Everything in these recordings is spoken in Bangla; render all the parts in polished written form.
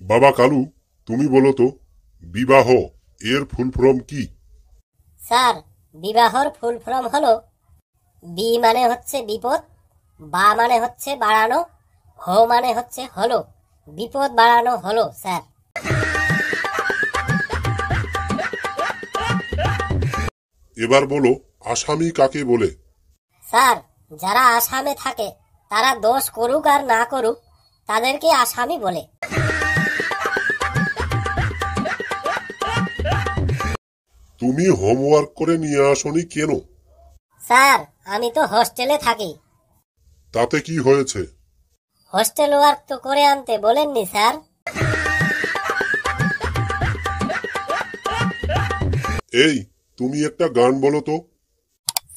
বাবা কালু, তুমি বলো তো, বিবাহ এর ফুল ফর্ম কি? স্যার, বিবাহর ফুল ফর্ম হলো বি মানে হচ্ছে বিপদ, বা মানে হচ্ছে বাড়ানো, হ মানে হচ্ছে হলো, বিপদ বাড়ানো হলো স্যার। এবার বলো, আসামি কাকে বলে? স্যার, যারা আসামে থাকে তারা দোষ করুক আর না করুক তাদেরকে আসামি বলে। তুমি হোমওয়ার্ক করে নিয়ে আসনি কেন? স্যার, আমি তো হোস্টেলে থাকি। তাতে কি হয়েছে? হোস্টেল ওয়ার্ক তো করে আনতে বলেননি স্যার। এই, তুমি একটা গান বলো তো।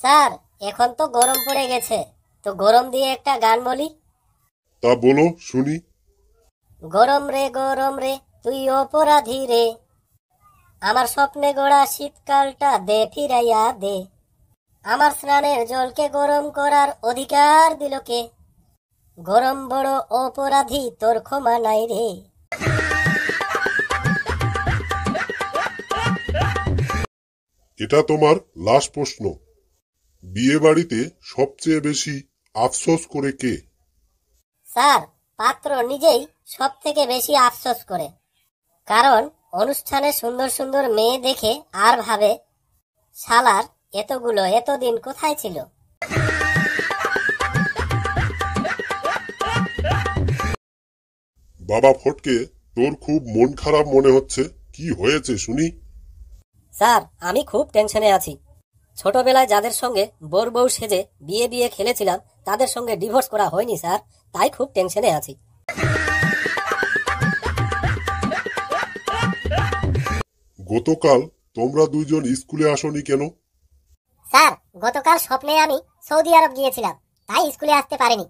স্যার, এখন তো গরম পড়ে গেছে, তো গরম দিয়ে একটা গান বলি। তা বলো শুনি। গরম রে তুই অপরাধী রে, আমার স্বপ্নে গড়া শীতকালটা দে ফিরাইয়া দে, আমার স্নানের জলকে গরম করার অধিকার দিল কে, গরম বড় অপরাধী তোর ক্ষমা নাই রে। এটা তোমার লাস্ট প্রশ্ন। বিয়ে বাড়িতে সবচেয়ে বেশি আফসোস করে কে? স্যার, পাত্র নিজেই সব থেকে বেশি আফসোস করে, কারণ অনুষ্ঠানে সুন্দর সুন্দর মেয়ে দেখে আর ভাবে, শালার এতগুলো এতদিন কোথায় ছিল। বাবা ফটকে, তোর খুব মন খারাপ মনে হচ্ছে, কি হয়েছে শুনি। স্যার, আমি খুব টেনশনে আছি। ছোটবেলায় যাদের সঙ্গে বোর বউ সেজে বিয়ে বিয়ে খেলেছিলাম তাদের সঙ্গে ডিভোর্স করা হয়নি স্যার, তাই খুব টেনশনে আছি। গতকাল তোমরা দুইজন স্কুলে আসনি কেন? স্যার, গতকাল স্বপ্নে আমি সৌদি আরব গিয়েছিলাম, তাই স্কুলে আসতে পারিনি।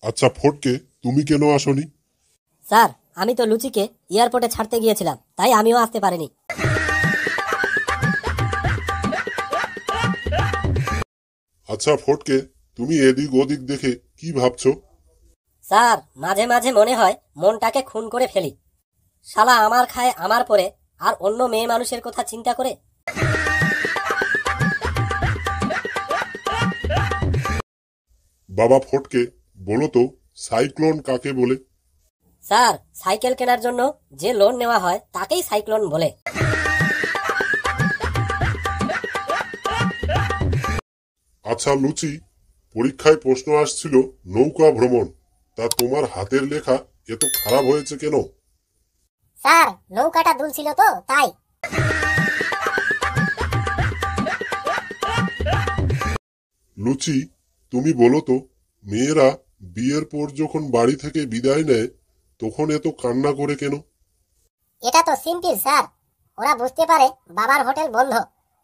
আচ্ছা ফটকে, তুমি কেন আসনি? স্যার, আমি তো লুচিকে এয়ারপোর্টে ছাড়তে গিয়েছিলাম, তাই আমিও আসতে পারিনি। আচ্ছা ফটকে, তুমি এদিক ওদিক দেখে কি ভাবছো? স্যার, মাঝে মাঝে মনে হয় মনটাকে খুন করে ফেলি। শালা আমার খায় আমার পরে, আর অন্য মেয়ে মানুষের কথা চিন্তা করে। বাবা ফটকে, বলো তো, সাইক্লোন কাকে বলে? স্যার, সাইকেল কেনার জন্য যে লোন নেওয়া হয় তাকেই সাইক্লোন বলে। আচ্ছা লুচি, পরীক্ষায় প্রশ্ন আসছিল নৌকা ভ্রমণ, তা তোমার হাতের লেখা এত খারাপ হয়েছে কেন? স্যার, নৌকাটা দুলছিল তো তাই। লুচি, তুমি বলো তো, মেয়েরা বিয়ের পর যখন বাড়ি থেকে বিদায় নেয় তখন এত কান্না করে কেন? এটা তো সিম্পল স্যার, ওরা বুঝতে পারে বাবার হোটেল বন্ধ,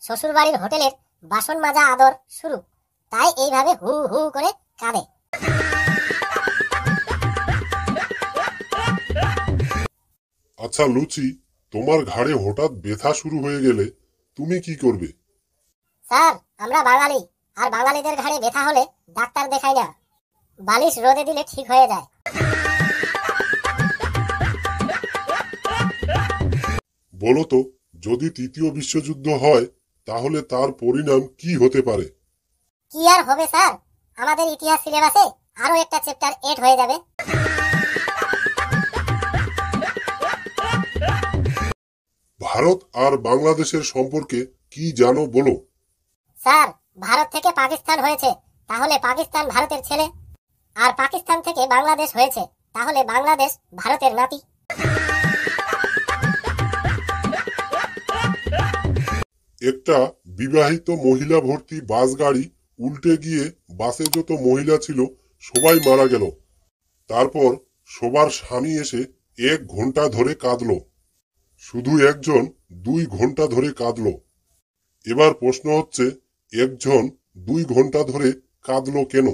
শ্বশুর বাড়ির হোটেলের বাসন মাজা আদর শুরু, তাই এইভাবে হু হু করে কাঁদে। আচ্ছা লুচি, তোমার ঘাড়ে হঠাৎ ব্যথা শুরু হয়ে গেলে তুমি কি করবে? স্যার, আমরা বাঙালি, আর বাঙালিদের ঘাড়ে ব্যথা হলে ডাক্তার দেখাই না, বালিশ রোদে দিলে ঠিক হয়ে যায়। বলো তো, যদি তৃতীয় বিশ্বযুদ্ধ হয় তাহলে তার পরিণাম কি হতে পারে? কি আর হবে স্যার, আমাদের ইতিহাস সিলেবাসে আরো একটা চ্যাপ্টার এড হয়ে যাবে। ভারত আর বাংলাদেশের সম্পর্কে কি জানো বলো। স্যার, ভারত থেকে পাকিস্তান হয়েছে, তাহলে পাকিস্তান ভারতের ছেলে, আর পাকিস্তান থেকে বাংলাদেশ হয়েছে, তাহলে বাংলাদেশ ভারতের নাতি। একটা বিবাহিত মহিলা ভর্তি বাস গাড়ি উল্টে গিয়ে বাসে যত মহিলা ছিল সবাই মারা গেল। তারপর সবার স্বামী এসে 1 ঘন্টা ধরে কাঁদলো। শুধু একজন 2 ঘন্টা ধরে কাঁদলো। এবার প্রশ্ন হচ্ছে, একজন 2 ঘন্টা ধরে কাঁদলো কেন?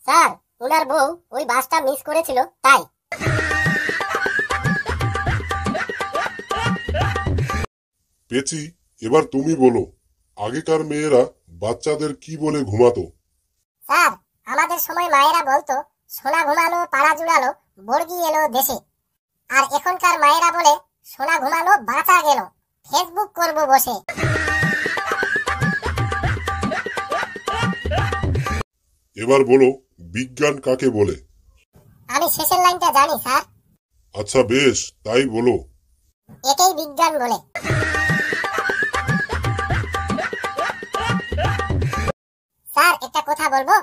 স্যার, ওনার বউ ওই বাসটা মিস করেছিল তাই। পেচি, এবার তুমি বলো, আগেকার মেয়েরা বাচ্চাদের কি বলে ঘুমাতো? স্যার, আমাদের আমাদের সময় মায়েরা বলতো সোনা ঘুমালো পাড়া জুড়ালো বর্গি এলো দেশে, আর এখনকার মায়েরা বলে সোনা ঘুমালো বাঁচা গেল, ফেসবুক করব বসে। এবার বলো বিজ্ঞান কাকে বলে? আমি শেষের লাইনটা জানি স্যার। আচ্ছা বেশ, তাই বলো। একেই বিজ্ঞান বলে। স্যার একটা কথা বলবো?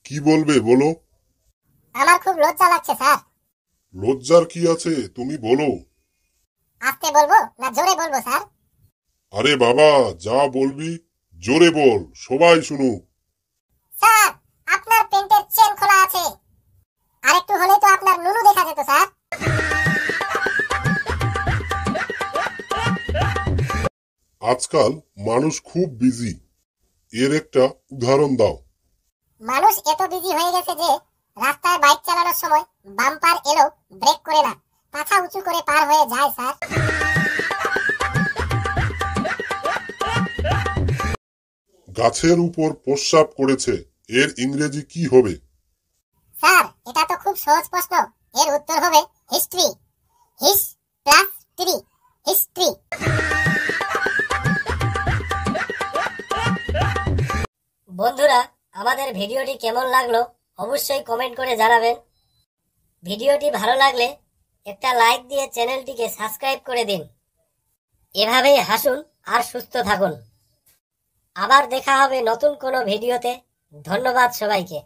কি বলবে বলো। আমার খুব লজ্জা লাগছে স্যার। লজ্জার কি আছে, তুমি বলো। আস্তে বলবো না জোরে বলবো স্যার? আরে বাবা, যা বলবি জোরে বল, সবাই শুনুক। স্যার আপনার প্যান্টের চেন খোলা আছে, আরেকটু হলেই তো আপনার নুনু দেখা যেত স্যার। আজকাল মানুষ খুব বিজি, এর একটা উদাহরণ দাও। মানুষ এত বিজি হয়ে গেছে যে রাস্তায় বাইক চালানোর সময় বাম্পার এলো ব্রেক করে না, পাছা উঁচু করে পার হয়ে যায় স্যার। গাছের উপর প্রস্রাব করেছে, এর ইংরেজি কি হবে? স্যার এটা তো খুব সহজ প্রশ্ন, এর উত্তর হবে হিস্ট্রি। হিস প্লাস ট্রি, হিস্ট্রি। বন্ধুরা, আমাদের ভিডিওটি কেমন লাগলো অবশ্যই কমেন্ট করে জানাবেন। ভিডিওটি ভালো লাগলে একটা লাইক দিয়ে চ্যানেলটিকে সাবস্ক্রাইব করে দিন। এভাবেই হাসুন আর সুস্থ থাকুন। আবার দেখা হবে নতুন কোনো ভিডিওতে। ধন্যবাদ সবাইকে।